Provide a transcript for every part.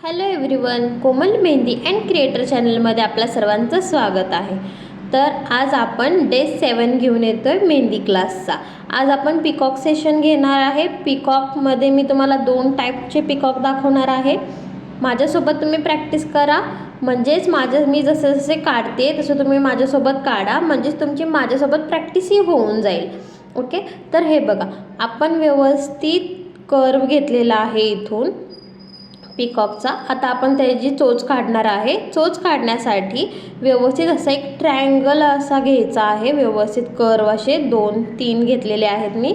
Hello everyone, Komal mehndi and creator चॅनलमध्ये आपल्या सर्वांचं स्वागत आहे. तर आज आपण डे 7 घेऊन येतोय मेहंदी क्लासचा. आज आपण पिकॉक सेशन घेणार आहे. पिकॉकमध्ये मी तुम्हाला 2 टाईपचे पिकॉक दाखवणार आहे. माझ्यासोबत तुम्ही प्रॅक्टिस करा, म्हणजेच मी जसे जसे काढते तसं तुम्ही माझ्यासोबत काढा, म्हणजेच तुमची माझ्यासोबत प्रॅक्टिसही होऊन जाईल. ओके, तर हे बघा, आपण व्यवस्थित कर्व घेतलेला आहे इथून पिकॉकचा. आता आपण त्याची चोच काढणार आहे. चोच काढण्यासाठी व्यवस्थित असा एक ट्रायंगल असा घ्यायचा आहे. व्यवस्थित कर्व असे 2-3 घेतलेले आहेत मी.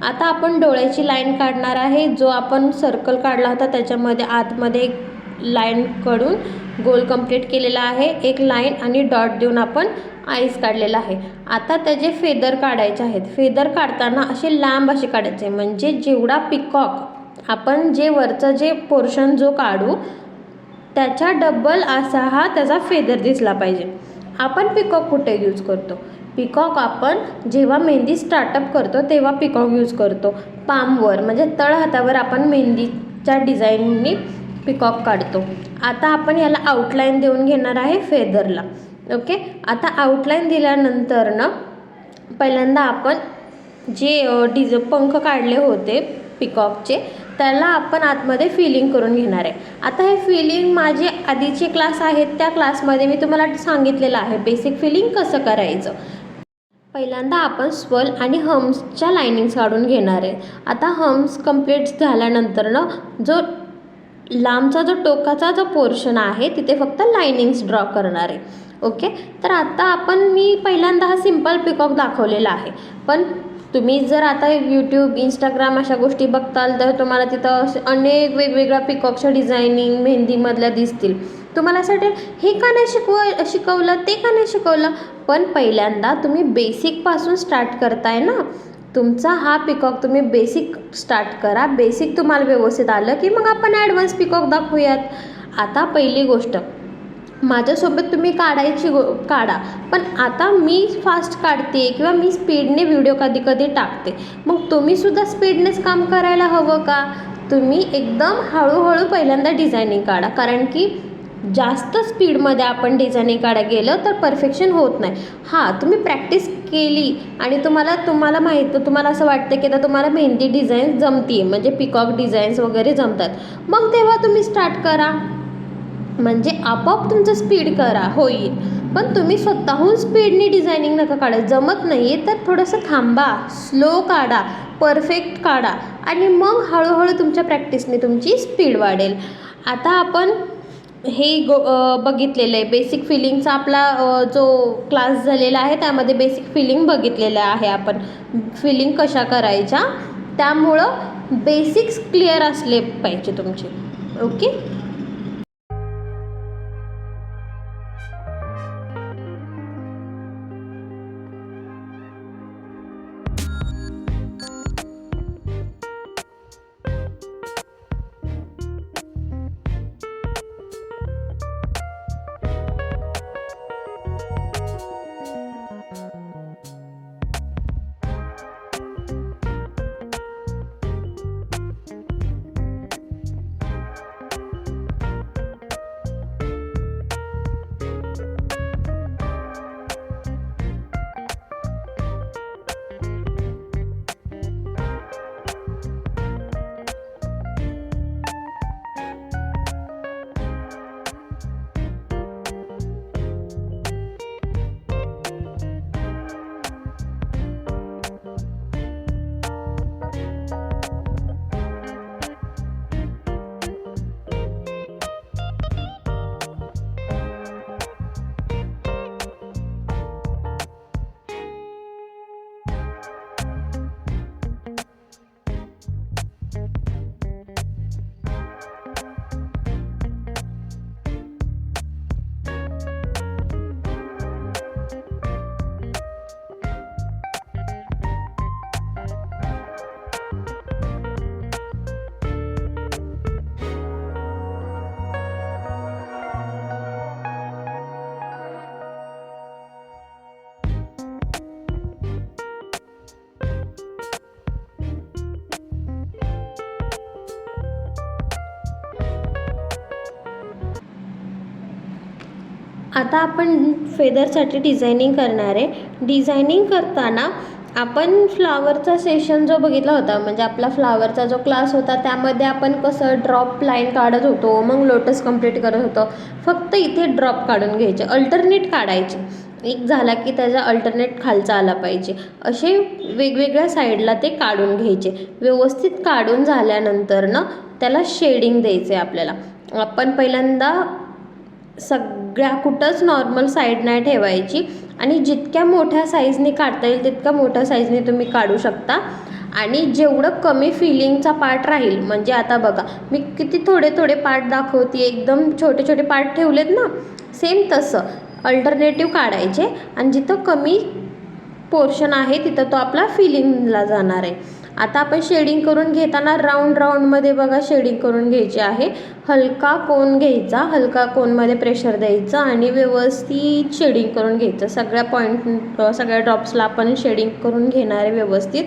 आता आपण डोळ्याची लाईन काढणार आहे. जो आपण सर्कल काढला होता त्याच्यामध्ये आतमध्ये एक लाईन काढून गोल कंप्लीट केलेला आहे. एक लाईन आणि डॉट देऊन आपण आईज काढलेला आहे. आता त्याचे फेदर काढायचे आहेत. फेदर काढताना असे लांब असे काढायचे, म्हणजे जेवढा पिकॉक आपण जे वरचं जे पोर्शन जो काढू त्याच्या डबल असा हा त्याचा फेदर दिसला पाहिजे. आपण पिकॉक कुठे यूज करतो? पिकॉक आपण जेव्हा मेहंदी स्टार्टअप करतो तेव्हा पिकॉक यूज करतो. पामवर म्हणजे तळहातावर आपण मेहंदीच्या डिझाईननी पिकॉक काढतो. आता आपण याला आउटलाईन देऊन घेणार आहे फेदरला. ओके, आता आउटलाईन दिल्यानंतर ना पहिल्यांदा आपण जे पंख काढले होते पिकॉकचे त्याला आपण आतमध्ये फिलिंग करून घेणार आहे. आता हे फिलिंग माझे आधीचे क्लास आहेत त्या क्लासमध्ये मी तुम्हाला सांगितलेलं आहे बेसिक फिलिंग कसं करायचं. पहिल्यांदा आपण स्वर्ल आणि हम्सच्या लाईनिंग्स काढून घेणार आहे. आता हम्स कंप्लीट झाल्यानंतर ना जो लांबचा जो टोकाचा जो पोर्शन आहे तिथे फक्त लाईनिंग्स ड्रॉ करणार आहे. ओके, तर आता मी पहिल्यांदा हा सिम्पल पिकॉक दाखवलेला आहे. पण तुम्ही जर आता यूट्यूब, इंस्टाग्राम अशा गोष्टी बघताल तर तुम्हाला तिथं अनेक वेगवेगळ्या पिकॉकच्या डिझायनिंग मेहंदीमधल्या दिसतील. तुम्हाला असं वाटेल हे का नाही शिकवलं, ते का नाही शिकवलं. पण पहिल्यांदा तुम्ही बेसिकपासून स्टार्ट करताय ना. तुमचा हा पिकॉक तुम्ही बेसिक स्टार्ट करा. बेसिक तुम्हाला व्यवस्थित आलं की मग आपण ॲडव्हान्स पिकॉक दाखवूयात. आता पहिली गोष्ट, माझ्यासोबत तुम्ही काढा, पण आता मी फास्ट काढते किंवा मी स्पीडने व्हिडिओ कधी कधी टाकते. मग तुम्हीसुद्धा स्पीडनेच काम करायला हवं का? तुम्ही एकदम हळूहळू पहिल्यांदा डिझायनिंग काढा, कारण की जास्त स्पीडमध्ये आपण डिझायनिंग काढायला गेलं तर परफेक्शन होत नाही. हां, तुम्ही प्रॅक्टिस केली आणि तुम्हाला असं वाटतं की आता तुम्हाला मेहंदी डिझाईन जमते, म्हणजे पिकॉक डिझाईन्स वगैरे जमतात, मग तेव्हा तुम्ही स्टार्ट करा, म्हणजे आपोआप तुमचं स्पीड होईल. पण तुम्ही स्वतःहून स्पीडने डिझायनिंग नका काढा. जमत नाही आहे तर थोडंसं थांबा, स्लो काढा, परफेक्ट काढा आणि मग हळूहळू तुमच्या प्रॅक्टिसने तुमची स्पीड वाढेल. आता आपण हे बघितलेलं आहे बेसिक फिलिंगचा आपला जो क्लास झालेला आहे त्यामध्ये बेसिक फिलिंग बघितलेलं आहे आपण, फिलिंग कशा करायच्या. त्यामुळं बेसिक्स क्लिअर असले पाहिजे तुमचे. ओके, आता आपण फेदरसाठी डिझायनिंग करणार आहे. डिझायनिंग करताना आपण फ्लावरचा सेशन जो बघितला होता, म्हणजे आपला फ्लावरचा जो क्लास होता त्यामध्ये आपण कसं ड्रॉप लाईन काढत होतो, मग लोटस कंप्लीट करत होतो. फक्त इथे ड्रॉप काढून घ्यायचे, अल्टरनेट काढायचे. एक झाला की त्याचा अल्टरनेट खालचा आला पाहिजे, असे वेगवेगळ्या साईडला ते काढून घ्यायचे. व्यवस्थित काढून झाल्यानंतर ना त्याला शेडिंग द्यायचे आपल्याला. आपण पहिल्यांदा सगळ्या कुठंच नॉर्मल साईड नाही ठेवायची आणि जितक्या मोठ्या साईजने काढता येईल तितक्या मोठ्या साईजने तुम्ही काढू शकता. आणि जेवढं कमी फिलिंगचा पार्ट राहील, म्हणजे आता बघा मी किती थोडे थोडे पार्ट दाखवते, एकदम छोटे छोटे पार्ट ठेवलेत ना, सेम तसं अल्टरनेटिव्ह काढायचे आणि जिथं कमी पोर्शन आहे तिथं तो आपला फिलिंगला जाणार आहे. आता आपण शेडिंग करून घेताना राऊंडमध्ये बघा शेडिंग करून घ्यायची आहे. हलका कोन घ्यायचा, हलका कोनमध्ये प्रेशर द्यायचं आणि व्यवस्थित शेडिंग करून घ्यायचं. सगळ्या पॉईंट सगळ्या ड्रॉप्सला आपण शेडिंग करून घेणार आहे व्यवस्थित.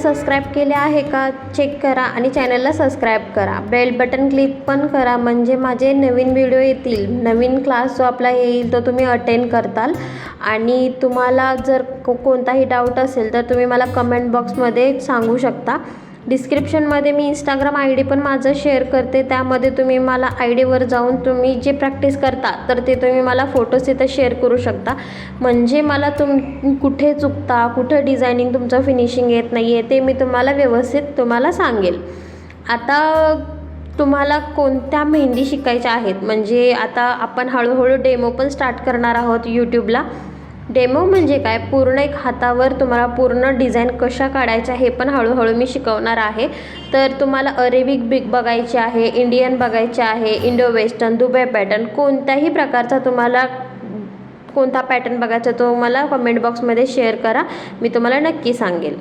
सबस्क्राईब केले आहे का चेक करा आणि चॅनलला सबस्क्राईब करा. बेल बटन क्लिक पण करा, म्हणजे माझे नवीन व्हिडिओ येतील, नवीन क्लास जो आपला येईल तो तुम्ही अटेंड करताल. आणि तुम्हाला जर कोणताही डाऊट असेल तर तुम्ही मला कमेंट बॉक्समध्ये सांगू शकता. डिस्क्रिप्शनमध्ये मी इंस्टाग्राम ID पण माझं शेअर करते, त्यामध्ये तुम्ही मला IDवर जाऊन तुम्ही जे प्रॅक्टिस करता तर ते तुम्ही मला फोटोज तिथं शेअर करू शकता. म्हणजे मला कुठे चुकता, कुठं डिझायनिंग तुमचं फिनिशिंग येत नाही आहे ते मी तुम्हाला व्यवस्थित सांगेल. आता तुम्हाला कोणत्या मेहंदी शिकायच्या आहेत, म्हणजे आता आपण हळूहळू डेमो पण स्टार्ट करणार आहोत यूट्यूबला. डेमो म्हणजे काय, पूर्ण एक हातावर तुम्हाला पूर्ण डिझाईन कशा काढायच्या हे पण हळूहळू मी शिकवणार आहे. तर तुम्हाला अरेबिक बिग बघायचे आहे, इंडियन बघायचे आहे, इंडो वेस्टर्न, दुबई पॅटर्न, कोणत्याही प्रकारचा तुम्हाला कोणता पॅटर्न बघायचा तो मला कमेंट बॉक्समध्ये शेअर करा, मी तुम्हाला नक्की सांगेल.